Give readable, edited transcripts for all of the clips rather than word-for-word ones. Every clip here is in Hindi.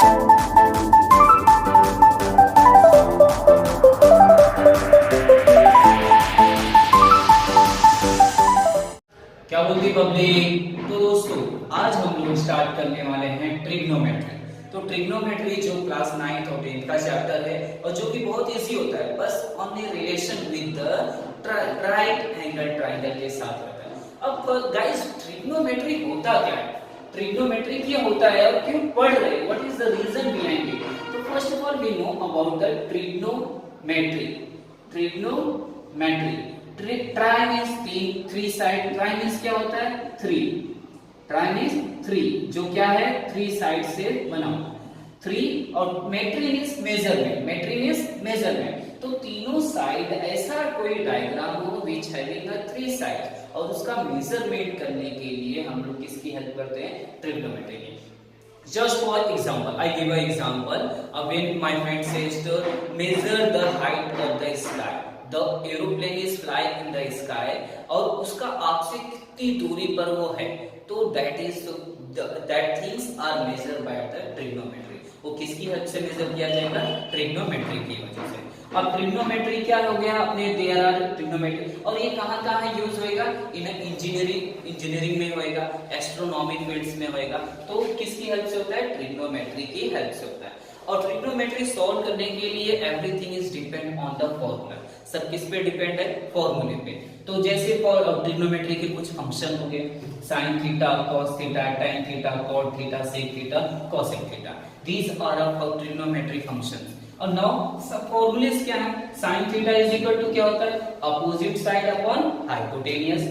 क्या बोलती पब्लिक। तो दोस्तों आज हम लोग स्टार्ट करने वाले हैं ट्रिग्नोमेट्री। तो ट्रिग्नोमेट्री जो क्लास 9th और 10th का चैप्टर है और जो कि बहुत इजी होता है, बस only relation with the right angle triangle के साथ रहता है। अब गाइस ट्रिग्नोमेट्री होता क्या है, ट्रिग्नोमेट्री क्या होता है और क्यों पढ़ रहे हैं, what is the reason behind it. तो first of all we know about the trigonometry. Trigonometry tri means तीन, थ्री साइड। ट्राई मीन्स क्या होता है, थ्री। ट्राई मीन्स थ्री, जो क्या है थ्री साइड से बना हुआ थ्री। और metry means measurement. Metry means measurement. तो तीनों साइड ऐसा कोई डायग्राम हो which having a three side और उसका मेजरमेंट करने के लिए हम लोग किसकी हेल्प करते हैं, ट्रिग्नोमेट्री की। Just for example, I give an example. When my friend says to measure the height of the sky, the aeroplane is flying in the sky और उसका आपसे कितनी दूरी पर वो है, तो that things are measured by the trigonometry. वो किसकी हेल्प से मेजर किया जाएगा, ट्रिग्नोमेट्री की वजह से। अब ट्रिग्नोमेट्री क्या हो गया अपने, देयर आर ट्रिग्नोमेट्री। और ये कहाँ यूज होएगा, इन इंजीनियरिंग में होएगा, एस्ट्रोनॉमी फील्ड्स में होएगा। तो किसकी हेल्प से होता है, ट्रिग्नोमेट्री की हेल्प से होता है। और ट्रिग्नोमेट्री सॉल्व करने के लिए everything is depend on the formula. सब किस पे डिपेंड है, फॉर्मूले पे। तो जैसे ट्रिग्नोमेट्री के कुछ फंक्शन हो गए, sine theta, cos theta, tan theta, cot theta, sec theta, cosec theta. These are our trigonometry functions. और नाउ सब फॉर्मूलेस क्या है, sine theta is equal to क्या होता है, opposite side upon hypotenuse.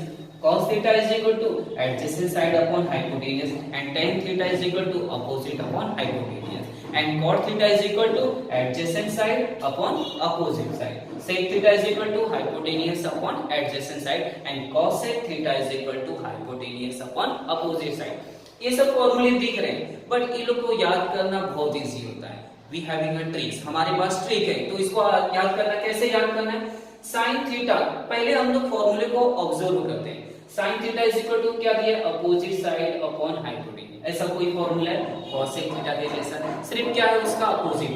cos theta is equal to adjacent side upon hypotenuse and tan theta is equal to opposite upon hypotenuse and cot theta is equal to adjacent side upon opposite side, sec theta is equal to hypotenuse upon adjacent side and cosec theta is equal to hypotenuse upon opposite side। ये सब फॉर्मूले दिख रहे हैं, बट ये लोग को याद करना बहुत इजी होता है। वी हैविंग अ ट्रिक्स, हमारे पास ट्रिक है। तो इसको याद करना, कैसे याद करना है, साइन थीटा पहले हम लोग फॉर्मूले को ऑब्जर्व करते हैं। Sine theta is equal to क्या दिया, अपोजिट साइड अपॉन हाइपोटेन्यूज। ऐसा कोई फॉर्मूला है, कॉसेक थीटा के जैसा, सिर्फ क्या है उसका अपोजिट,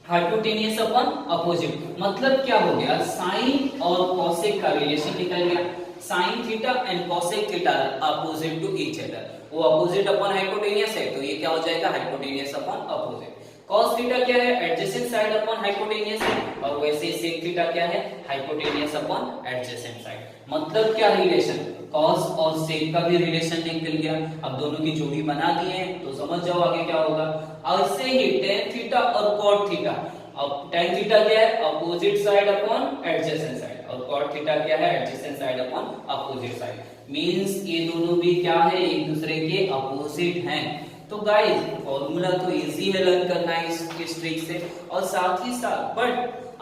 हाइपोटेन्यूज अपॉन अपोजिट। मतलब क्या हो गया, साइन और कॉसेक का रिलेशन निकल गया। Sine theta and cosec theta opposite to each other. वो अपोजिट अपॉन हाइपोटेन्यूज है, तो ये क्या हो जाएगा, hypotenuse upon opposite. cos theta क्या है, एडजेसेंट साइड अपॉन हाइपोटेन्यूज है, और वैसे sec थीटा क्या है, हाइपोटेन्यूज अपॉन एडजेसेंट साइड। मतलब क्या रिलेशन, cos और sec का भी रिलेशन निकल गया। अब दोनों की जोड़ी बना दिए हैं, तो समझ जाओ आगे क्या होगा। ऐसे ही tan थीटा और cot थीटा। अब tan थीटा क्या है, opposite side upon adjacent side, और cot थीटा क्या है, adjacent side upon opposite side. Means ये दोनों भी क्या है, एक दूसरे के अपोजिट हैं। तो गाइस फॉर्मूला तो इजी है लर्न करना है इस ट्रिक से, और साथ ही साथ बट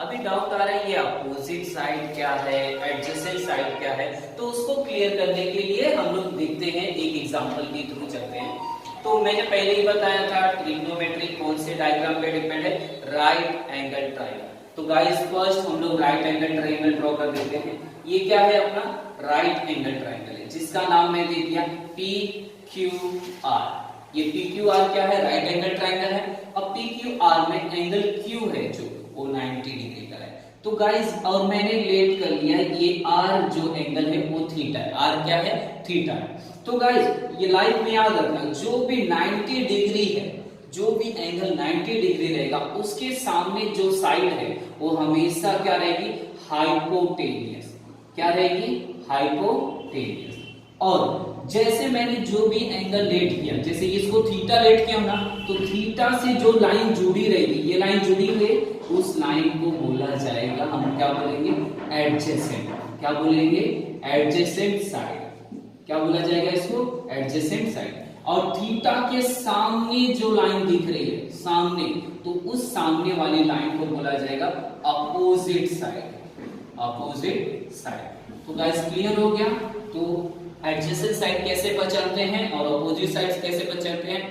अभी डाउट आ रहा है ये अपोजिट साइड क्या है, एडजेसेंट साइड क्या है, तो उसको क्लियर करने के लिए हम लोग देखते हैं, एक एग्जांपल के थ्रू चलते हैं। तो मैंने पहले ही बताया था ट्रिग्नोमेट्री कौन से डायग्राम पे डिपेंड है, राइट एंगल ट्रायंगल। तो गाइस फर्स्ट हम लोग राइट एंगल ट्रायंगल ड्रॉ कर देते हैं। ये क्या है अपना राइट एंगल ट्रायंगल है, जिसका नाम मैं दे दिया PQR। ये PQR क्या है, राइट एंगल ट्रायंगल है। अब PQR में एंगल Q है जो वो 90 डिग्री का है। तो गाइस और मैंने लेट कर लिया ये R जो एंगल है वो थीटा है। R क्या है, थीटा है। तो गाइस ये लाइफ में याद रखना, जो भी 90 डिग्री है, जो भी एंगल 90 डिग्री रहेगा, उसके सामने जो साइड है वो हमेशा क्या रहेगी, हाइपोटेनियस। क्या रहेगी, हाइपोटेनियस। और जैसे मैंने जो भी एंगल लेट किया, जैसे इसको थीटा लेट किया ना, तो थीटा से जो लाइन जुड़ी रहेगी, ये लाइन जुड़ी हुई, उस लाइन को बोला जाएगा, हम क्या बोलेंगे, एडजेसेंट। क्या बोलेंगे, एडजेसेंट साइड। क्या बोला जाएगा इसको, एडजेसेंट साइड। और थीटा के सामने जो लाइन दिख रही है सामने, तो उस सामने वाली लाइन को बोला जाएगा अपोजिट साइड। Opposite side. तो गाइस क्लियर हो गया। तो एडजेसेंट साइड कैसे पहचानते हैं और अपोजिट साइड कैसे पहचानते हैं,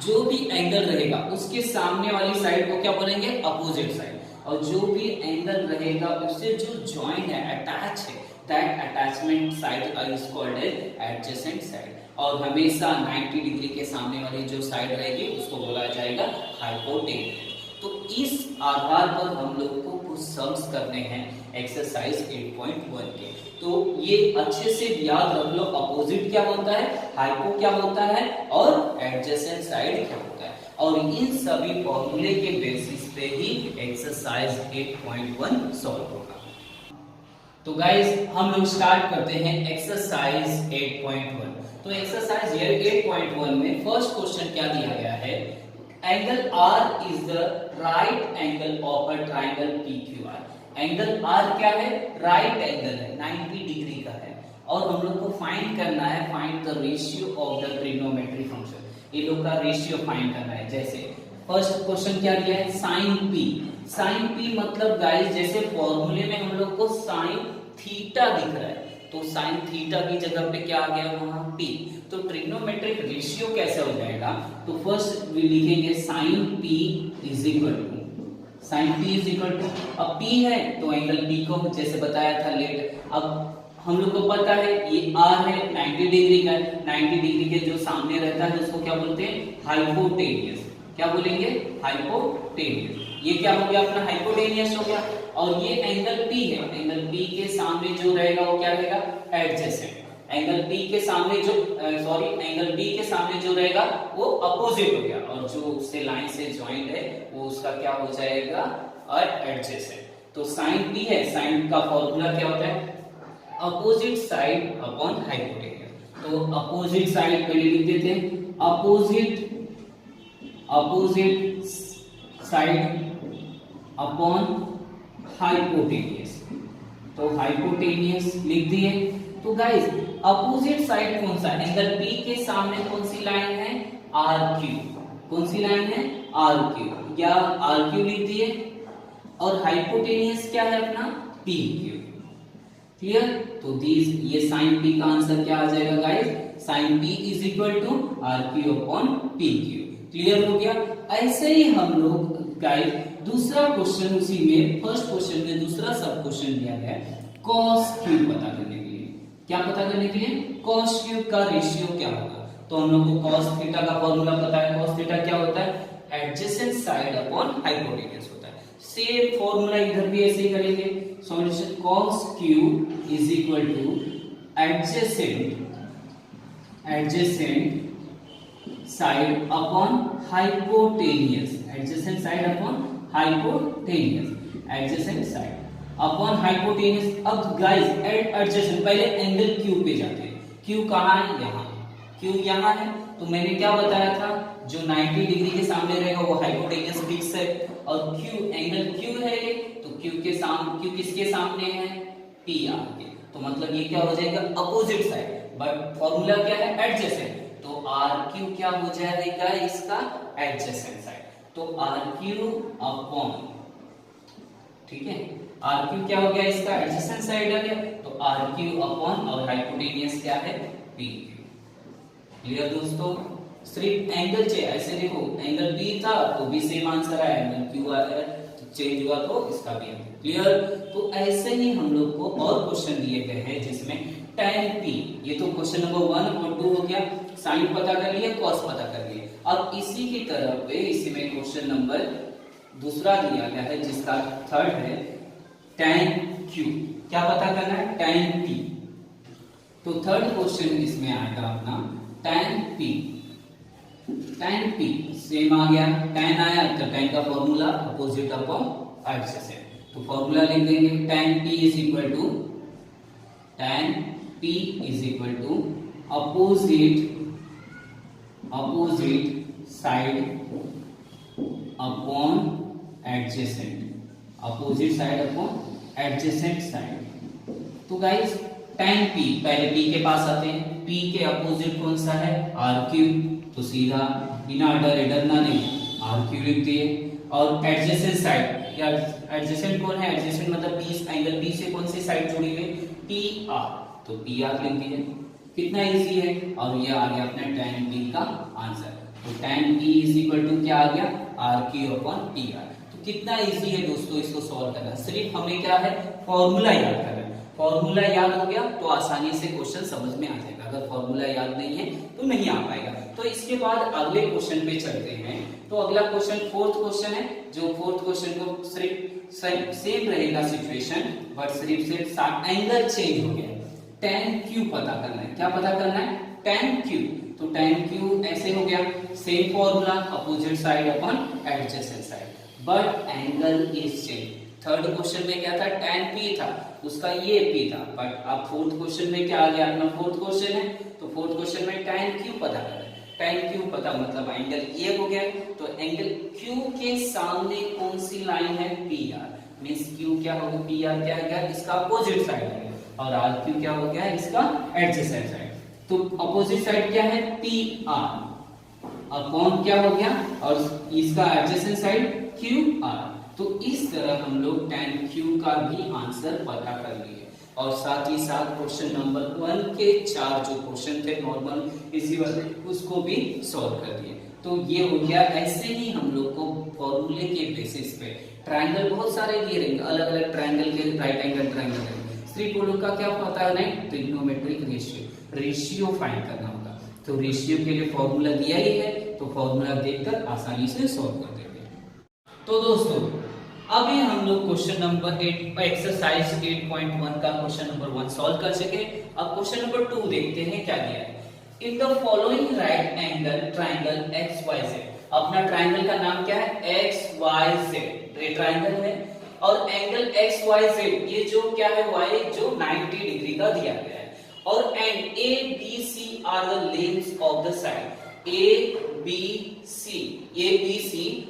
जो भी एंगल रहेगा उसके सामने वाली साइड को क्या बोलेंगे, अपोजिट साइड। और जो भी एंगल रहेगा उससे जो ज्वाइन है, अटैच है, that attachment side is called as adjacent side. और हमेशा 90 डिग्री के सामने वाली जो साइड रहेगी उसको बोला जाएगा हाइपोटेनियस। तो इस आधार पर हम लोग को कुछ सम्स करने हैं एक्सरसाइज 8.1 के। तो ये अच्छे से याद रख लो, अपोजिट क्या होता है, हाइपो क्या होता है और एडजेसेंट साइड क्या होता है, और इन सभी फॉर्मूले के बेसिस पे ही एक्सरसाइज 8.1 सॉल्व होगा। तो गाइस हम लोग स्टार्ट करते हैं एक्सरसाइज 8.1। तो एक्सरसाइज 8.1 में फर्स्ट क्वेश्चन क्या दिया गया है, angle R is the right angle of a triangle PQR। Angle R क्या है, राइट एंगल है, 90 डिग्री का है, और हम लोग को फाइंड करना है, find the ratio of the trigonometry function. ये लोग का रेशियो फाइंड करना है। जैसे फर्स्ट क्वेश्चन क्या दिया है, साइन P। साइन P मतलब गाइस जैसे फॉर्मूले में हम लोग को साइन थीटा दिख रहा है, तो साइन थीटा की जगह पे क्या आ गया वहां P। तो ट्रिग्नोमेट्रिक रेशियो कैसे हो जाएगा, तो फर्स्ट लिखेंगे sine P is equal to, sine P is equal to, अब P है तो एंगल P को जैसे बताया था लेट, अब हम लोग को पता है ये R है 90 डिग्री का, 90 डिग्री के जो सामने रहता है उसको क्या बोलते हैं, हाइपोटेनियस। क्या बोलेंगे, हाइपोटेनियस। ये क्या हो गया अपना, हाइपोटेनियस हो गया। और ये एंगल P है, एंगल P के सामने जो रहेगा वो क्या रहेगा, एडजेसेंट। एंगल P के सामने जो एंगल P के सामने जो रहेगा वो अपोजिट हो गया, और जो उससे लाइन से ज्वाइंट है वो उसका क्या हो जाएगा, एडजेसेंट। तो साइन P है, साइन का फॉर्मूला क्या होता है, अपोजिट साइड अपॉन हाइपोटेनियस। तो अपोजिट साइड पहले लिख देते हैं, अपोजिट साइड अपॉन हाइपोटेनियस। तो हाइपोटेनियस लिख दिए। तो गाइस अपोजिट साइड कौन सा, एंगल P के सामने कौन सी लाइन है, RQ। कौन सी लाइन है, RQ, या RQ लिख दिए। और हाइपोटेनियस क्या है अपना, PQ। क्लियर। तो दिस ये साइन P का आंसर क्या आ जाएगा guys, sine P is equal to RQ upon PQ। Clear हो गया। ऐसे ही हम लोग गाइस दूसरा क्वेश्चन, उसी में फर्स्ट क्वेश्चन में दूसरा सब क्वेश्चन दिया गया है cos क्यूब पता करने के लिए। क्या पता करने के लिए, cos क्यूब का रेशियो क्या होगा। तो हम लोग को cos थीटा का फॉर्मूला पता है, cos थीटा क्या होता है, एडजेसेंट साइड अपॉन हाइपोटेनियस होता है। सेम फॉर्मूला इधर भी ऐसे ही करेंगे। Solution cos cube is equal to adjacent side upon hypotenuse, adjacent side upon hypotenuse, adjacent side upon hypotenuse. अब गाइस एडजेसेंट, पहले एंगल Q पे जाते हैं। Q कहाँ है, यहाँ। Q यहाँ है, तो मैंने क्या बताया था, जो 90 डिग्री के सामने रहेगा वो हाइपोटेनियस फिक्स है, और Q एंगल Q है ये, तो Q किसके सामने है, PR के। तो मतलब ये क्या हो जाएगा, अपोजिट साइड। बट फॉर्मूला क्या है, एडजेसेंट, तो RQ क्या हो जाएगा इसका, एडजेसेंट साइड। तो RQ अपॉन, ठीक है, RQ क्या हो गया इसका, एडजेसेंट साइड आ गया, तो RQ अपॉन, और हाइपोटेनियस क्या है, PQ। क्लियर दोस्तों। सिर्फ एंगल ऐसे देखो, एंगल P था तो भी सेम आंसर आया, एंगल Q आया, चेंज हुआ तो इसका भी। क्लियर। तो ऐसे ही हम लोग को और क्वेश्चन दिए गए हैं जिसमें tan P, ये तो क्वेश्चन नंबर 1 और 2 हो गया, साइन पता कर लिए, cos पता कर लिए। अब इसी की तरफ पे इसी में क्वेश्चन नंबर दूसरा दिया गया है जिसका थर्ड है tan Q। क्या पता करना है, tan P। तो थर्ड क्वेश्चन इसमें आएगा अपना tan P। tan P same आ गया, tan आया तो tan का फॉर्मूला अपोजिट अपॉन एडजेसेंट। तो फॉर्मूला लिख देंगे, tan P is equal to opposite side upon adjacent side. तो गाइस tan P, पहले P के पास आते हैं, P के अपोजिट कौन सा है, RQ। तो सीधा बिना डरना नहीं RQ लिख दिए। और एडजेसेंट साइड, या एडजेसेंट कौन है, एडजेसेंट मतलब P, एंगल P से कौन सी साइड जुड़ी हुई, PR, तो PR लिख दिए। कितना इजी है, और ये आ गया अपने tan P का आंसर। तो tan P is equal to क्या आ गया, RQ अपॉन PR। तो कितना इजी है दोस्तों इसको सॉल्व करना, सिर्फ हमें क्या है, फॉर्मूला याद करना है। फॉर्मूला याद हो गया तो आसानी से क्वेश्चन समझ में आ जाएगा, अगर फॉर्मूला याद नहीं है तो नहीं आ पाएगा। तो इसके बाद अगले क्वेश्चन पे चलते हैं। तो अगला क्वेश्चन फोर्थ क्वेश्चन है, जो फोर्थ क्वेश्चन को सिर्फ सेम रहेगा सिचुएशन, बट सिर्फ एंगल चेंज हो गया। tan क्यू पता करना है, क्या पता करना है, tan क्यू। तो tan क्यू ऐसे हो गया, same formula, opposite side upon adjacent side, but angle is change. Third question में क्या था, tan p था, उसका ये p था, बट अब फोर्थ क्वेश्चन में क्या आ गया, अपना फोर्थ क्वेश्चन है, तो फोर्थ क्वेश्चन में tan q पता करना है। tan q पता मतलब एंगल ये हो गया, तो एंगल q के सामने कौन सी लाइन है, pr, मींस q क्या होगा, pr क्या है, इसका अपोजिट साइड है, और rq क्या हो गया, इसका एडजेसेंट साइड। तो अपोजिट साइड क्या है, pr अपॉन क्या हो गया, और इसका एडजेसेंट साइड qr। तो इस तरह हम लोग tan q का भी आंसर पता कर लिए, और साथ ही साथ क्वेश्चन नंबर 1 के 4 जो क्वेश्चन थे नॉर्मल इजी वाले, उसको भी सॉल्व कर दिए। तो ये हो गया। ऐसे ही हम लोग को फॉर्मूले के बेसिस पे ट्रायंगल बहुत सारे दिए रहेंगे, अलग अलग ट्रायंगल के, राइट एंगल ट्रायंगल रहेंगे, सिर्फ वो लोग का क्या पता है, नहीं, ट्रिग्नोमेट्रिक रेशियो फाइंड करना होगा। तो रेशियो के लिए फॉर्मूला दिया ही है, तो फॉर्मूला देखकर आसानी से सॉल्व कर देंगे। तो दोस्तों अभी हम लोग क्वेश्चन नंबर 8 एक्सरसाइज 8.1 का क्वेश्चन नंबर 1 सॉल्व कर सके। अब क्वेश्चन नंबर 2 देखते हैं क्या दिया है। In the following right angle triangle XYZ, अपना ट्रायंगल का नाम क्या है, XYZ, ये ट्रायंगल है, और एंगल XYZ ये जो क्या है, y जो 90 डिग्री का दिया गया है, और and ABC are the lengths of the side, ABC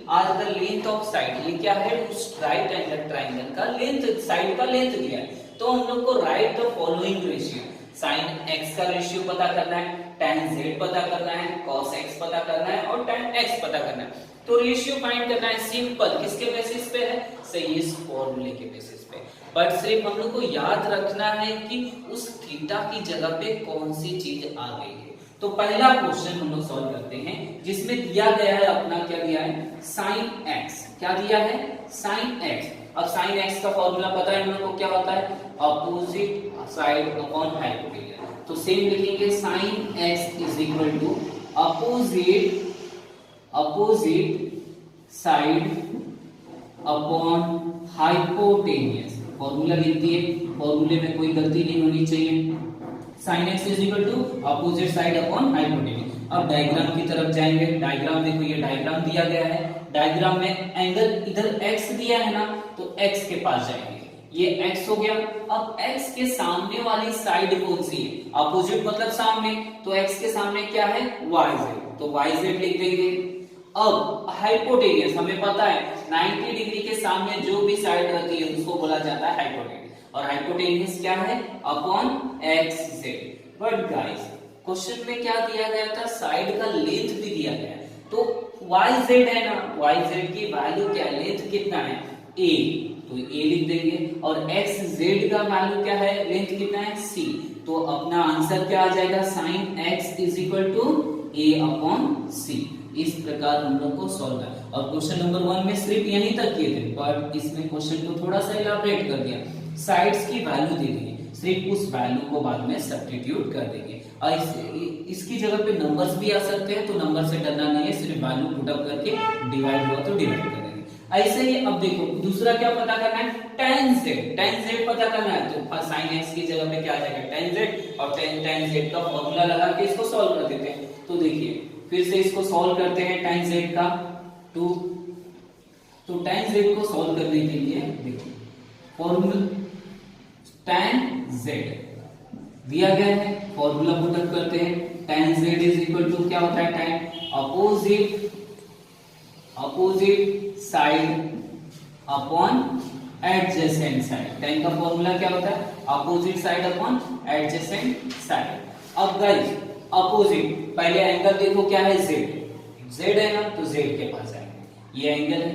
are the length of side, ये क्या है, उस राइट एंगल ट्रायंगल का लेंथ, साइड का लेंथ दिया है। तो हम लोग को write the following ratio, sin x का रेशियो पता करना है, tan z पता करना है, cos x पता करना है, और tan x पता करना है। तो रेशियो फाइंड करना है, सिंपल, किसके बेसिस पे है, सही, इस फॉर्मूले के बेसिस पे। बट सिर्फ हम लोग को याद रखना है कि उस थीटा की जगह पे कौन सी चीज आ गई है। तो पहला क्वेश्चन हम लोग सॉल्व करते हैं, जिसमें दिया गया है अपना, क्या दिया है, sin x, क्या दिया है, sin x। अब sin x का फॉर्मूला पता है हम लोग को, क्या होता है, अपोजिट साइड अपॉन हाइपोटेन्यूज। तो सेम लिखेंगे, sin x is equal to opposite side upon hypotenuse. Formula लिख दिए, फॉर्मूले में कोई गलती नहीं होनी चाहिए। sin x is equal to opposite side upon hypotenuse. अब डायग्राम की तरफ जाएंगे। डायग्राम देखो, ये डायग्राम दिया गया है, डायग्राम में एंगल इधर x दिया है ना, तो x के पास जाएंगे, ये x हो गया। अब x के सामने वाली साइड कौन सी है, अपोजिट मतलब सामने, तो x के सामने क्या है, yz, तो yz लिख देंगे। अब हाइपोटेन्यूज हमें पता है 90 डिग्री के सामने जो भी साइड रहती है उसको बोला जाता है हाइपोटेन्यूज, और हाइपोटेन्यूज क्या है, upon xz। But guys question में क्या दिया गया था, साइड का लेंथ भी दिया गया है, तो yz है ना, yz की वैल्यू क्या, लेंथ कितना है, a, तो a लिख देंगे, और xz का वैल्यू क्या है, लेंथ कितना है, c, तो अपना आंसर क्या आ जाएगा, sin x is equal to a upon c। इस प्रकार हम लोग को सॉल्व है। और क्वेश्चन नंबर 1 में सिर्फ यहीं तक किए थे, पर इसमें क्वेश्चन को थोड़ा सा इलाबरेट कर दिया, साइड्स की वैल्यू दे दी, सिर्फ उस वैल्यू को बाद में सब्स्टिट्यूट कर देंगे, और इसकी जगह पे नंबर्स भी आ सकते हैं, तो नंबर से डरना नहीं है, सिर्फ वैल्यू पुट अप करके डिवाइड हुआ तो डिवाइड कर देंगे। ऐसे ही अब देखो दूसरा क्या पता करना है, tan z पता करना है, तो sin x की जगह पे क्या आ जाएगा, tan z, और tan z का फॉर्मूला लगा के इसको सॉल्व कर देते हैं। तो देखिए फिर से इसको सॉल्व करते हैं tan z का, तो tan z को सॉल्व करने के लिए देखो फॉर्मूला tan z दिया गया है, फॉर्मूला पुट अप करते हैं, tan z is equal to क्या होता है, tan opposite side upon adjacent side. tan का फॉर्मूला क्या होता है, opposite side upon adjacent side. अब गाइस अपोजिट, पहले एंगल देखो क्या है, z है ना, तो z के पास आएंगे, ये एंगल है।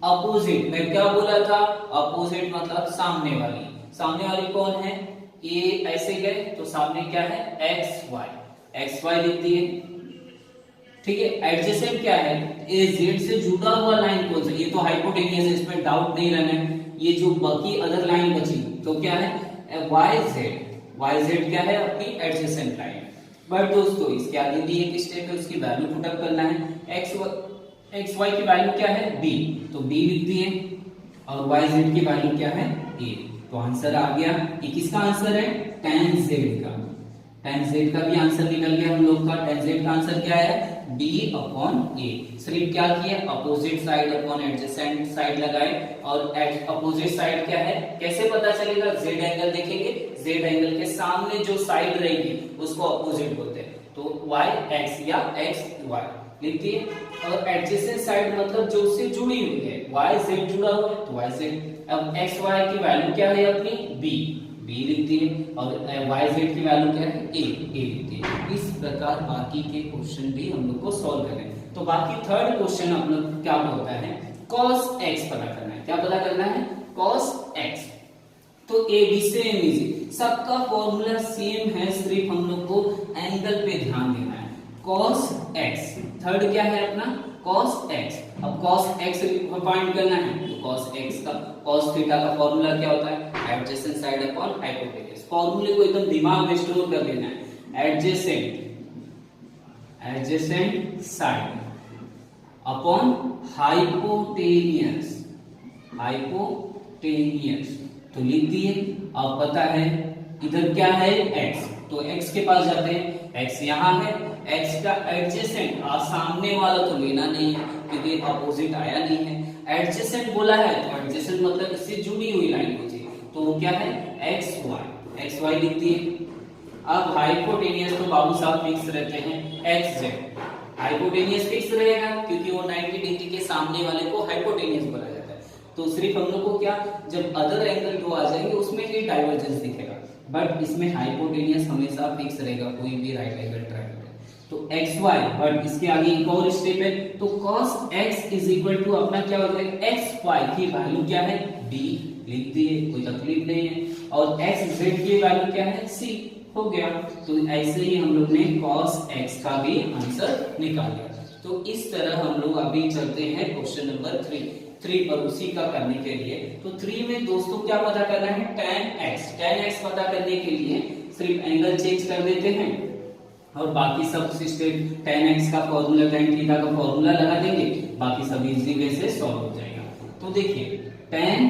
अपोजिट मैं क्या बोला था, अपोजिट मतलब सामने वाली कौन है, a, ऐसे गए तो सामने क्या है, xy लिख दिए, ठीक है। एडजेसेंट क्या है, ए जेड से जुड़ा हुआ लाइन कौन सा, ये तो हाइपोटेन्यूज है, इसमें डाउट नहीं रहना है। ये जो बाकी अदर लाइन बची तो क्या है, वाई जेड क्या है अपनी एडजेसेंट लाइन। बट दोस्तों इसके आगे भी एक स्टेप है, उसकी वैल्यू पुटअप करना है। एक्स वाई की वैल्यू क्या है बी, तो बी लिख दिए और वाई जेड की वैल्यू क्या है ए। तो आंसर आ गया। ये किसका आंसर है tan z का। tan z का भी आंसर निकल गया हम लोग का। tan z का आंसर क्या है b अपॉन ए। सिर्फ क्या किए opposite side upon adjacent side लगाए और अपोजिट साइड क्या है कैसे पता चलेगा, z एंगल देखेंगे, z एंगल के सामने जो साइड रहेगी उसको अपोजिट बोलते हैं। तो y x या x y लिख दिए और एडजेसेंट साइड मतलब जो उससे जुड़ी हुई है, y z जुड़ा हुआ है तो y z। अब x y की वैल्यू क्या है अपनी b लिख दिए और y z की वैल्यू क्या है a लिख दिए। इस प्रकार बाकी के क्वेश्चन भी हम लोग को सॉल्व करने हैं। तो बाकी थर्ड क्वेश्चन हम लोग क्या होता है cos x पता करना है। क्या पता करना है cos x। तो ए बी सेम इजी, सबका फॉर्मूला सेम है, सिर्फ हम लोग को एंगल पे ध्यान देना है। cos x थर्ड क्या है अपना cos x। अब cos x फाइंड करना है तो cos x का cos थीटा का फॉर्मूला क्या होता है एडजेसेंट साइड अपॉन हाइपोटेन्यूज। फॉर्मूले को एकदम दिमाग में स्टोर कर लेना है। एडजेसेंट साइड अपॉन हाइपोटेन्यूज तो लिख दिए। अब पता है इधर क्या है x, तो x के पास जाते हैं, x यहाँ है, x का एडजेसेंट सामने वाला तो लेना नहीं है क्योंकि अपोजिट आया नहीं है। एडजेसेंट बोला है तो एडजेसेंट मतलब इससे जुड़ी हुई लाइन होती है, तो वो क्या है एक्स वाई लिख दिए। अब हाइपोटेनियस तो बाबू साहब फिक्स रहते हैं एक्स जेड। हाइपोटेनियस फिक्स रहेगा क्योंकि वो 90 डिग्री के सामने वाले को हाइपोटेनियस बोला जाता है। तो सिर्फ हम लोग को क्या जब अदर एंगल दो आ जाएंगे उसमें ही डाइवर्जेंस दिखेगा, बट इसमें हाइपोटेनियस हमेशा फिक्स रहेगा कोई भी राइट एंगल ट्रायंगल। तो एक्स वाई, बट इसके आगे एक और स्टेप है। तो cos x is equal to अपना क्या होता है एक्स वाई की वैल्यू क्या है b लिख दिए, कोई तकलीफ नहीं है। और x z की वैल्यू क्या है c हो गया। तो ऐसे ही हम लोग ने cos x का भी आंसर निकाल लिया। तो इस तरह हम लोग अभी चलते हैं क्वेश्चन नंबर 3 पर उसी का करने के लिए। तो 3 में दोस्तों क्या पता करना है tan x पता करने के लिए सिर्फ एंगल चेंज कर देते हैं और बाकी सब सिस्टम tan x का फॉर्मूला tan थीटा का फॉर्मूला लगा देंगे, बाकी सब इजी वे से सॉल्व हो जाएगा। तो देखिए tan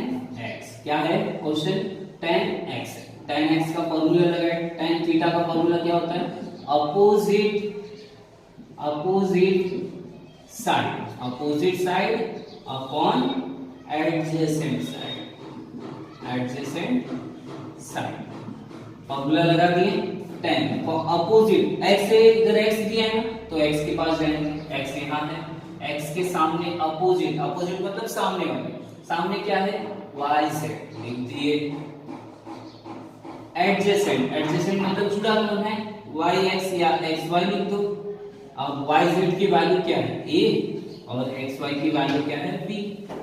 x क्या है क्वेश्चन tan x का फॉर्मूला लगाए। tan थीटा का फॉर्मूला क्या होता है opposite side upon adjacent side. Formula लगा दिए tan अपोजिट x से इधर x दिया है तो x के पास जाएंगे, x यहाँ है, x के सामने अपोजिट मतलब सामने वाले, सामने क्या है y z लिख दिए। एडजेसेंट मतलब जुड़ा हुआ है y x या x y लिख दो। अब y z की वैल्यू क्या है a और x y की वैल्यू क्या है b।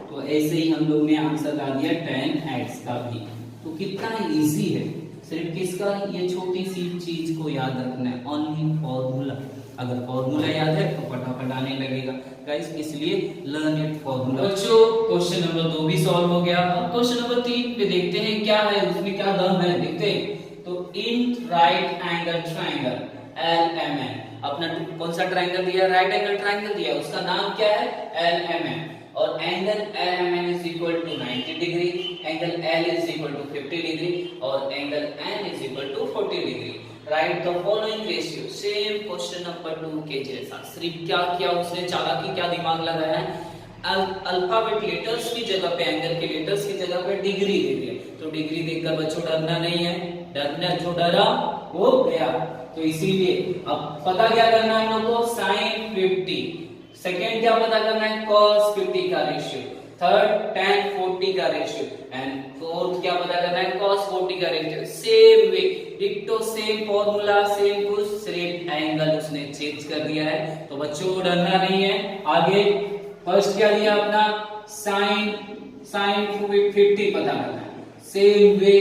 तो ऐसे ही हम लोग ने आंसर ला दिया tan x का भी। तो कितना इजी है, सिर्फ किसका ये छोटी सी चीज को याद रखना है, ओनली फॉर्मूला। अगर फॉर्मूला याद है तो फटाफट आने लगेगा गाइस, इसलिए लर्न इट फॉर्मूला। बच्चों क्वेश्चन नंबर 2 भी सॉल्व हो गया। अब क्वेश्चन नंबर 3 पे देखते हैं क्या है, उसमें क्या दम है देखते हैं। तो in right angle triangle LMN, अपना कौन सा ट्रायंगल दिया राइट एंगल ट्रायंगल दिया, उसका नाम क्या है LMN। और angle LMN is equal to 90 degree, angle L is equal to 50 degree और angle N is equal to 40 degree. Right the following ratio. Same question number 2 के जैसा, सिर्फ क्या किया उसने चालाकी क्या दिमाग लगाया है, अल्फाबेट लेटर्स की जगह पे एंगल के लेटर्स की जगह पे डिग्री दे दिया। तो डिग्री देखकर बच्चों डरना नहीं है, डरना जो डरा वो गया। तो इसीलिए अब पता क्या करना है हम लोग को sin 50, सेकेंड क्या पता करना है cos 50 का रेशियो, थर्ड tan 40 का रेशियो एंड फोर्थ क्या पता करना है cos 40 का रेशियो। सेम वे डिक्टो सेम फॉर्मूला सेम कुछ, सिर्फ एंगल उसने चेंज कर दिया है। तो बच्चों को डरना नहीं है। आगे फर्स्ट क्या दिया अपना sin 50 पता करना है, सेम वे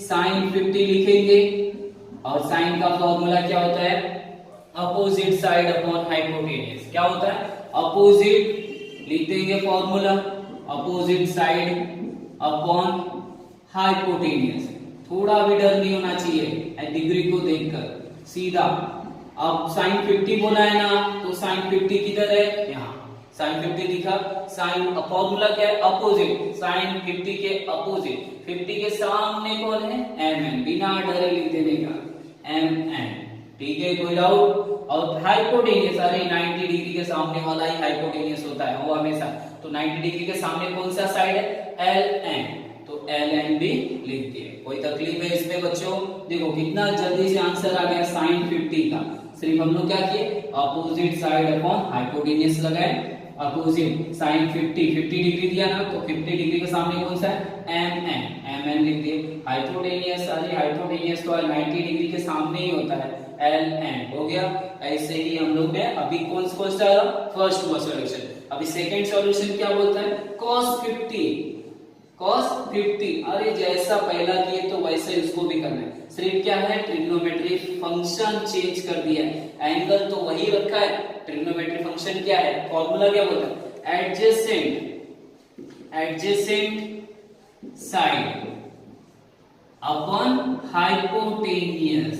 sin 50 लिखेंगे और sin का फॉर्मूला क्या होता है अपोजिट साइड अपॉन हाइपोटेन्यूज। क्या होता है अपोजिट लिख देंगे formula, opposite side upon hypotenuse. थोड़ा भी डर नहीं होना चाहिए डिग्री को देखकर सीधा। अब साइन 50 बोला है ना, तो साइन 50 किधर है, यहाँ साइन 50 दिखा। साइन फॉर्मूला क्या है, अपोजिट, साइन 50 के अपोजिट, 50 के सामने कौन है, mn, बिना डरे लिख देने का mn, ठीक है, कोई डाउट। और हाइपोटेनियस, अरे 90 डिग्री के सामने वाला ही हाइपोटेनियस होता है वो हमेशा, तो 90 डिग्री के सामने कौन सा साइड है, ln, तो ln भी लिख दिए। कोई तकलीफ है इसमें बच्चों? देखो कितना जल्दी से आंसर आ गया साइन 50 का। सिर्फ हम लोग क्या किए, अपोजिट साइड अपॉन हाइपोटेनियस लगाए। अपोजिट साइन 50 डिग्री दिया ना, तो 50 डिग्री के सामने कौन सा है, mn लिख दिए। हाइपोटेनियस, अरे हाइपोटेनियस तो 90 डिग्री के सामने ही होता है, ln हो गया। ऐसे ही हम लोग ने अभी कौन सा फर्स्ट हुआ सॉल्यूशन। अभी सेकंड सॉल्यूशन क्या बोलता है, cos 50, अरे जैसा पहला किए तो वैसे उसको भी करना है। सिर्फ क्या है, ट्रिग्नोमेट्री फंक्शन चेंज कर दिया है, एंगल तो वही रखा है। ट्रिग्नोमेट्री फंक्शन क्या है, फॉर्मूला क्या बोलता है, एडजेसेंट साइड अपॉन हाइपोटेनियस,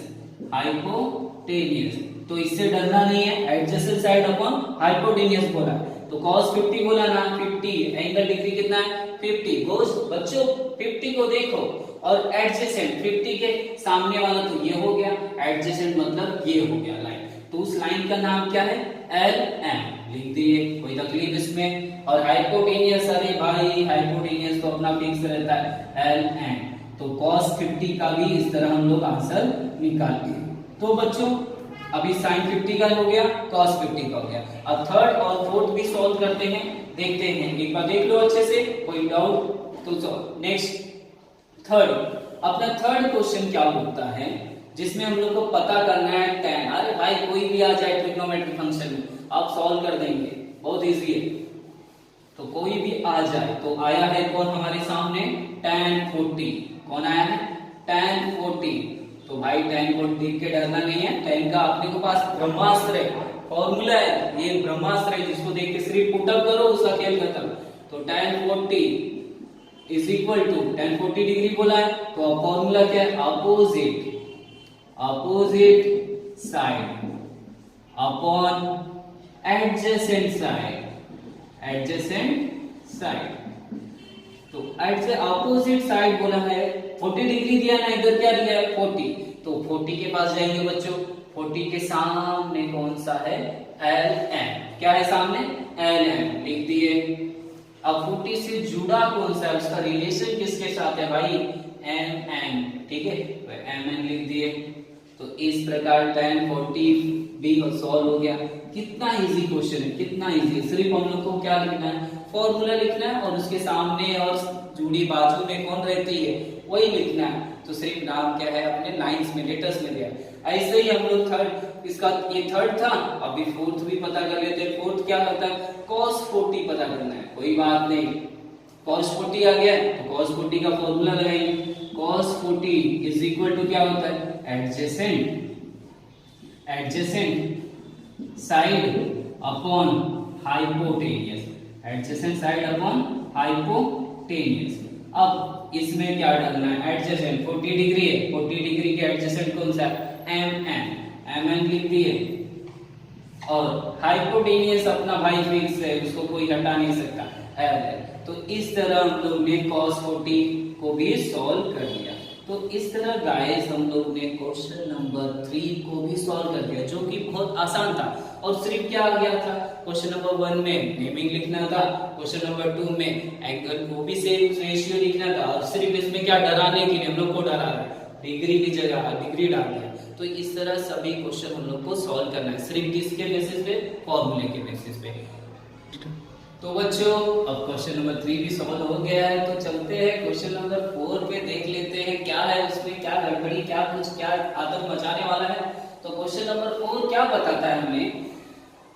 तो इससे डरना नहीं है, एडजेसेंट साइड अपॉन हाइपोटेनियस बोला, तो cos 50 बोला ना, 50 एंगल डिग्री कितना है, 50। बच्चों 50 को देखो और एडजेसेंट 50 के सामने वाला तो ये हो गया, एडजेसेंट मतलब ये हो गया लाइन, तो उस लाइन का नाम क्या है, ln लिख दिए। कोई तकलीफ इसमें? और हाइपोटेनियस, अरे भाई हाइपोटेनियस तो अपना फिक्स रहता है ln, तो cos 50 का भी इस तरह हम लोग आंसर निकाल दिए। तो बच्चों अभी साइन 50 का हो गया, cos 50 का हो गया। अब थर्ड और फोर्थ भी सॉल्व करते हैं, देखते हैं, एक बार देख लो अच्छे से, कोई डाउट तो नेक्स्ट थर्ड। अपना थर्ड क्वेश्चन क्या होता है, जिसमें हम लोग को पता करना है tan। अरे भाई कोई भी आ जाए ट्रिग्नोमेट्री फंक्शन में आप सॉल्व कर देंगे, बहुत इजी है, तो कोई भी आ जाए। तो आया है कौन हमारे सामने, tan 40, कौन आया है, tan 40, तो भाई tan को देख के डरना नहीं है, tan का अपने को पास ब्रह्मास्त्र है, फॉर्मूला है, ये ब्रह्मास्त्र है, जिसको देख के सिर्फ पुटअप करो उसका खेल खत्म। तो tan 40 is equal to, tan 40 degree बोला है, तो फॉर्मूला क्या है, opposite side upon adjacent side, तो अपोजिट साइड बोला है, 40 डिग्री दिया ना, इधर क्या दिया है 40, तो 40 के पास जाएंगे बच्चों, 40 के सामने कौन सा है, ln, क्या है सामने, ln लिख दिए। अब 40 से जुड़ा कौन सा है, उसका रिलेशन किसके साथ है भाई, mn, ठीक है, तो mn लिख दिए। तो इस प्रकार tan 40 भी सॉल्व हो गया। कितना इजी क्वेश्चन है, कितना इजी है, सिर्फ हम लोग को क्या लिखना है, फॉर्मूला लिखना है, और उसके सामने और जुड़ी बाजू में कौन रहती है वही लिखना है। तो सिर्फ नाम क्या है, अपने लाइंस में, लेटर्स में दिया। ऐसे ही हम लोग थर्ड, इसका ये थर्ड था, अभी फोर्थ भी पता कर लेते हैं। फोर्थ क्या होता है, cos 40 पता करना है, कोई बात नहीं, cos 40 आ गया तो cos 40 का फॉर्मूला लगाएंगे, cos 40 इज इक्वल टू क्या होता है, adjacent side upon hypotenuse, adjacent side upon hypotenuse. अब इसमें क्या डालना है, एडजेसेंट 40 डिग्री है, 40 डिग्री के एडजेसेंट कौन सा है, mn लिख दिए, और हाइपोटेनियस अपना भाई फिक्स है, उसको कोई हटा नहीं सकता है। तो इस तरह हम लोग ने cos 40 को भी सॉल्व कर दिया। तो इस तरह गाइस हम लोग ने क्वेश्चन नंबर 3 को भी सॉल्व कर दिया, जो कि बहुत आसान था। और सिर्फ क्या आ गया था, क्वेश्चन नंबर 1 में नेमिंग लिखना था, क्वेश्चन नंबर 2 में एंगल को भी सेम रेशियो लिखना था, और सिर्फ इसमें क्या डराने के लिए हम लोग को डरा रहा है, डिग्री की जगह डिग्री डाल दिया। तो इस तरह सभी क्वेश्चन हम लोग को सॉल्व करना है, सिर्फ किसके बेसिस पे, फॉर्मूले के बेसिस पे। तो बच्चों अब क्वेश्चन नंबर 3 भी सॉल्व हो गया है, तो चलते हैं क्वेश्चन नंबर 4 पे, देख लेते हैं क्या है उसमें, क्या गड़बड़ी, क्या कुछ, क्या आतंक मचाने वाला है। तो क्वेश्चन नंबर 4 क्या बताता है हमें,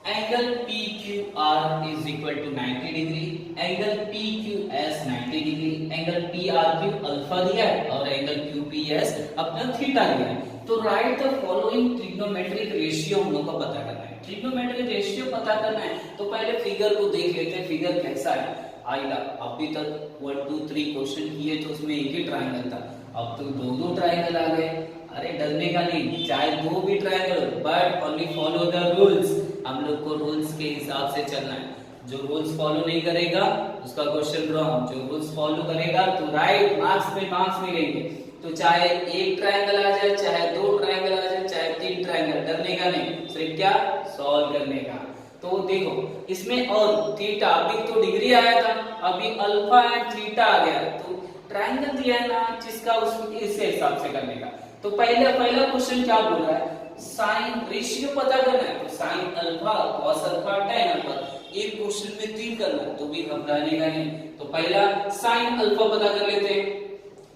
angle PQR is equal to 90 degree, angle PQS 90 degree, angle PRQ alpha दिया है, और एंगल QPS अपना थीटा दिया है। तो right the following trigonometric ratio हम लोग को पता करना है। ट्रिग्नोमेट्रिक रेशियो पता करना है तो पहले फिगर को देख लेते हैं, फिगर कैसा है। आइला अभी तक 1 2 3 क्वेश्चन किए तो उसमें एक ही ट्रायंगल था, अब तो दो दो ट्रायंगल आ गए। अरे डरने का नहीं, चाहे दो भी triangle, but only follow the rules. हम लोग को रूल्स के हिसाब से चलना है। जो रूल्स फॉलो नहीं करेगा उसका क्वेश्चन रॉन्ग, जो रूल्स फॉलो करेगा तो राइट, मार्क्स पे मार्क्स मिलेंगे। तो चाहे एक ट्रायंगल आ जाए, चाहे दो ट्रायंगल आ जाए, चाहे तीन ट्रायंगल, डरने का नहीं, सिर्फ क्या सॉल्व करने का। तो देखो इसमें और थीटा, अभी तो डिग्री आया था, अभी अल्फा एंड थीटा आ गया। तो ट्रायंगल दिया है ना जिसका, उसके इस हिसाब से करने का। तो पहला क्वेश्चन क्या बोल रहा है, साइन रेशियो पता करना है। तो sine alpha cos alpha tan alpha, एक क्वेश्चन में 3 करना है, तो भी घबराने का नहीं। तो पहला साइन अल्फा पता कर लेते हैं।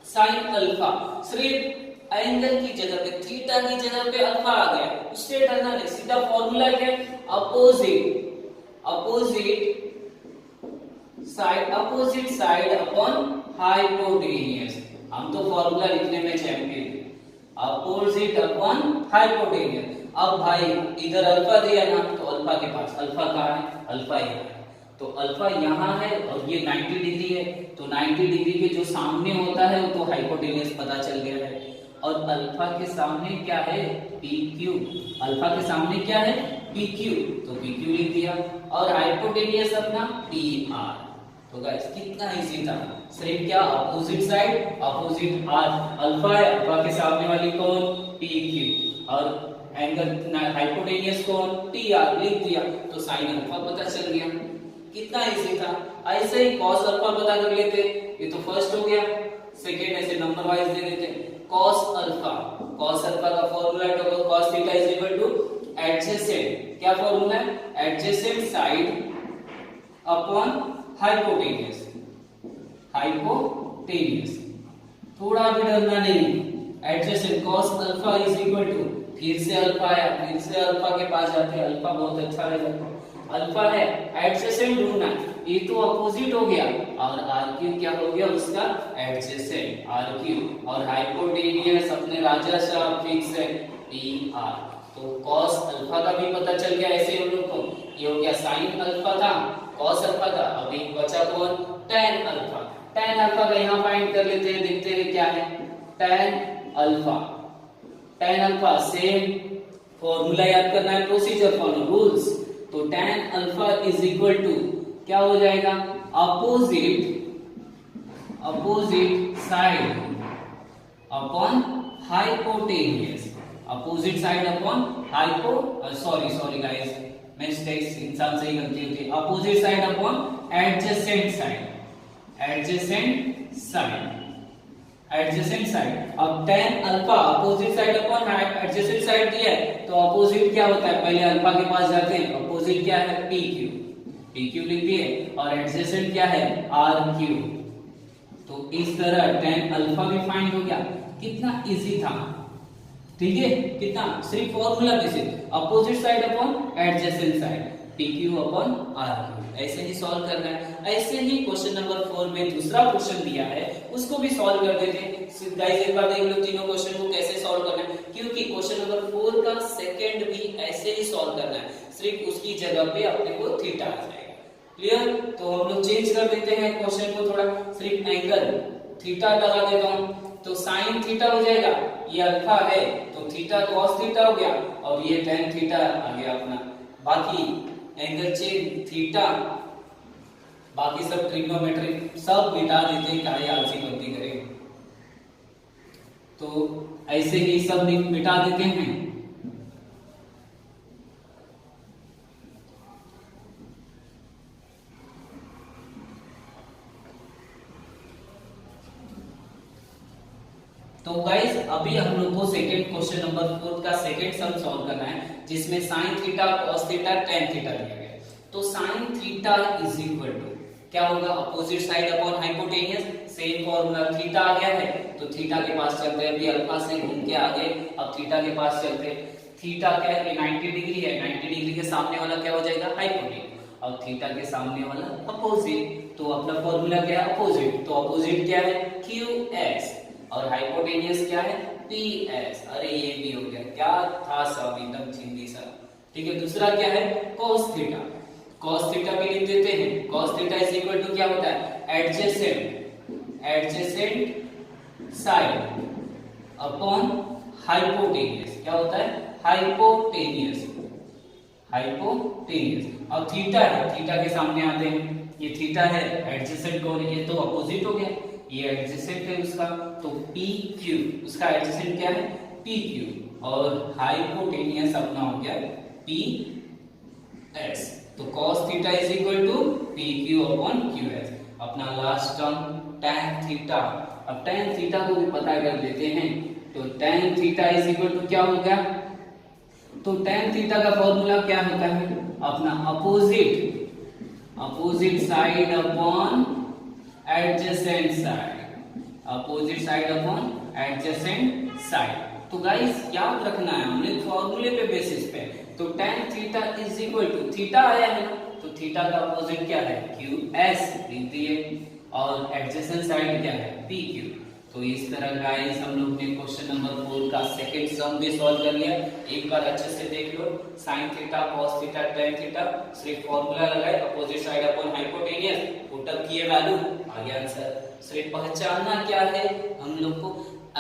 साइन अल्फा सिर्फ एंगल की जगह पे, थीटा की जगह पे अल्फा आ गया, उससे डरना नहीं, सीधा फॉर्मूला क्या है, अपोजिट साइड अपॉन हाइपोटेन्यूज। हम तो फॉर्मूला लिखने में चैंपियन है, अपोजिट अपॉन हाइपोटेन्यूज। अब भाई इधर अल्फा दिया ना, तो अल्फा के पास, अल्फा कहाँ है, अल्फा यहाँ है, तो अल्फा यहाँ है और ये 90 डिग्री है। तो 90 डिग्री के जो सामने होता है वो तो हाइपोटेन्यूज पता चल गया है। और अल्फा के सामने क्या है, PQ। अल्फा के सामने क्या है, PQ, तो PQ लिख दिया। और हाइपोटेन्यूज अपना PR। तो गाइस कितना इजी था, सिर्फ क्या opposite side, opposite are, alpha है, अल्फा के सामने वाली कौन, PQ, और एंगल हाइपोटेन्यूज कौन, PR लिख दिया, तो साइन अल्फा पता चल गया। कितना इजी था। ऐसे ही cos अल्फा पता कर लेते, ये तो फर्स्ट हो गया। सेकंड ऐसे नंबर वाइज दे देते, cos अल्फा का फॉर्मूला है cos theta is equal to adjacent, क्या फॉर्मूला है, एडजेसेंट साइड अपॉन हाइपोटेन्यूज। थोड़ा भी डरना नहीं, adjacent cos alpha is equal to, फिर से अल्फा है, फिर से अल्फा के पास जाते हैं, अल्फा बहुत अच्छा है, अल्फा है, एडजेसेंट ढूंढना, ये तो अपोजिट हो गया, और आरक्यू क्या हो गया उसका, एडजेसेंट आरक्यू, और हाइपोटेन्यूज अपने राजा साहब फिक्स है PR। तो cos अल्फा का भी पता चल गया ऐसे हम लोग को, ये हो गया साइन अल्फा था, cos अल्फा था, अभी बचा कौन, tan अल्फा। tan अल्फा का यहाँ फाइंड कर लेते हैं, देखते हैं क्या है, tan अल्फा सेम फॉर्मूला याद करना है, प्रोसीजर फॉलो रूल्स। तो tan alpha is equal to क्या हो जाएगा, opposite side upon hypotenuse, opposite side upon sorry guys, mistakes इंसान से ही गलती होती है, opposite side upon adjacent side. अब tan alpha opposite side upon adjacent side दिया है, तो अपोजिट क्या होता है, पहले अल्फा के पास जाते हैं, अपोजिट क्या है, PQ लिख दिए, और एडजेसेंट क्या है, RQ। तो इस तरह tan अल्फा भी फाइंड हो गया। कितना इजी था, ठीक है, कितना, सिर्फ formula basis, opposite side upon adjacent side, PQ upon RQ, ऐसे ही सॉल्व करना है। ऐसे ही क्वेश्चन नंबर 4 में दूसरा क्वेश्चन दिया है, उसको भी सॉल्व कर देते हैं। गाइस एक बार देख लो तीनों क्वेश्चन को कैसे सॉल्व करना है, क्योंकि क्वेश्चन नंबर 4 का सेकंड भी ऐसे ही सॉल्व करना है, सिर्फ उसकी जगह पे अपने को थीटा आ जाएगा। क्लियर, तो हम लोग चेंज कर देते हैं क्वेश्चन को थोड़ा, सिर्फ एंगल थीटा लगा देता हूं, तो साइन थीटा हो जाएगा, ये अल्फा है तो थीटा cos थीटा हो गया, और ये tan थीटा आ गया अपना। बाकी एंगल चेंज थीटा, बाकी सब ट्रिग्नोमेट्रिक सब मिटा देते हैं, काहे आलसी गलती करें, तो ऐसे ही सब मिटा देते हैं। तो गाइस अभी हम लोग को सेकंड क्वेश्चन नंबर 4 का सेकंड सम सॉल्व करना है, जिसमें sine theta cos theta tan theta दिया गया है। तो sine theta is equal to क्या होगा, opposite side upon hypotenuse, same formula, theta आ गया है तो थीटा के पास चलते हैं, अभी अल्फा से घूम के आगे अब थीटा के पास चलते हैं। थीटा क्या है, 90 डिग्री है, 90 डिग्री के सामने वाला क्या हो जाएगा, हाइपोटेन्यूज, और थीटा के सामने वाला अपोजिट, तो अपना फॉर्मूला क्या है, अपोजिट, तो अपोजिट क्या है, QS, और हाइपोटेन्यूज क्या है, PS। अरे ये भी हो गया, क्या था सब एकदम चिंदी सा, ठीक है। दूसरा क्या है, cos थीटा भी लिख देते हैं, cos theta is equal to क्या होता है, एडजेसेंट साइड अपॉन हाइपोटेनियस। क्या होता है? हाइपोटेनियस। और थीटा है, थीटा के सामने आते हैं, ये थीटा है, एडजेसेंट कौन है? ये तो अपोजिट हो गया, ये एडजेसेंट है उसका, तो पी क्यू, उसका एडजेसेंट क्या है? P Q. और हाइपोटेनियस अपना हो गया पी एस। तो cos theta is equal to P Q upon Q S. अपना लास्ट टर्म tan थीटा। अब tan थीटा को भी पता कर लेते हैं, तो tan theta is equal to क्या होगा? तो tan थीटा का फॉर्मूला क्या होता है? अपना opposite side upon adjacent side, opposite side upon adjacent side. तो गाइस याद रखना है हमने फॉर्मूले पे बेसिस पे, तो tan theta is equal to, theta आया है ना, तो थीटा का अपोजिट क्या है? क्यू एस लिख दिए, और एडजेसेंट साइड क्या है? P Q. तो इस तरह गाइस हम लोग ने क्वेश्चन नंबर 4 का सेकंड सम भी सॉल्व कर लिया। एक बार अच्छे से देख लो, sin theta, cos theta, tan theta, सिर्फ फॉर्मूला लगाए, opposite side upon hypotenuse, put up किए वैल्यू, आ गया आंसर। सिर्फ पहचानना क्या है हम लोग को?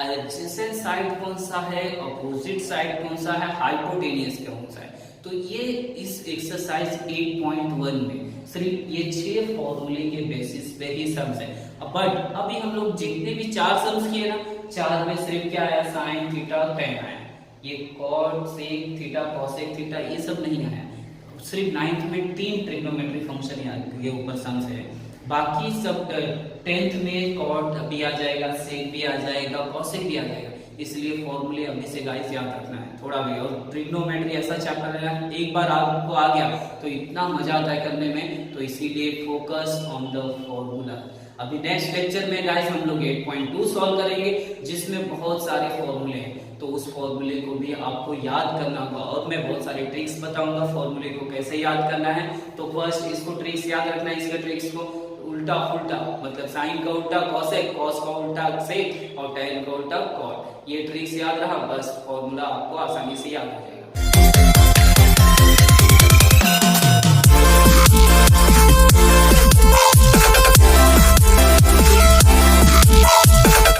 एडजेसेंट साइड कौन सा है, अपोजिट साइड कौन सा है, हाइपोटेनियस कौन सा है। तो ये इस एक्सरसाइज 8.1 में सिर्फ ये 6 फॉर्मूले के बेसिस पे ही सम्स है। बट अभी हम लोग जितने भी 4 सम्स किए ना, 4 में सिर्फ क्या आया? साइन थीटा, tan आया। ये cot sec theta, cosec theta ये सब नहीं आया। सिर्फ 9th में 3 ट्रिग्नोमेट्री फंक्शन ये ऊपर सम्स है, बाकी सब 10th में कॉट भी आ जाएगा, सेक भी आ जाएगा, कॉसेक भी आ जाएगा। इसलिए फॉर्मूले अभी से गाइस याद रखना है थोड़ा भी। और ट्रिग्नोमेट्री ऐसा चैप्टर है, एक बार आपको आ गया तो इतना मजा आता है करने में, तो इसीलिए फोकस ऑन द फॉर्मूला। अभी नेक्स्ट लेक्चर में गाइस हम लोग 8.2 सॉल्व करेंगे, जिसमें बहुत सारे फॉर्मूले हैं, तो उस फॉर्मूले को भी आपको याद करना होगा, और मैं बहुत सारे ट्रिक्स बताऊंगा फॉर्मूले को कैसे याद करना है। तो फर्स्ट इसको ट्रिक्स याद रखना है, इसके ट्रिक्स को उल्टा फुल्टा, मतलब साइन का उल्टा कॉसेक, कॉस का उल्टा सेक, और tan का उल्टा कॉट। ये ट्रिक्स याद रहा, बस फॉर्मूला आपको आसानी से याद हो जाएगा।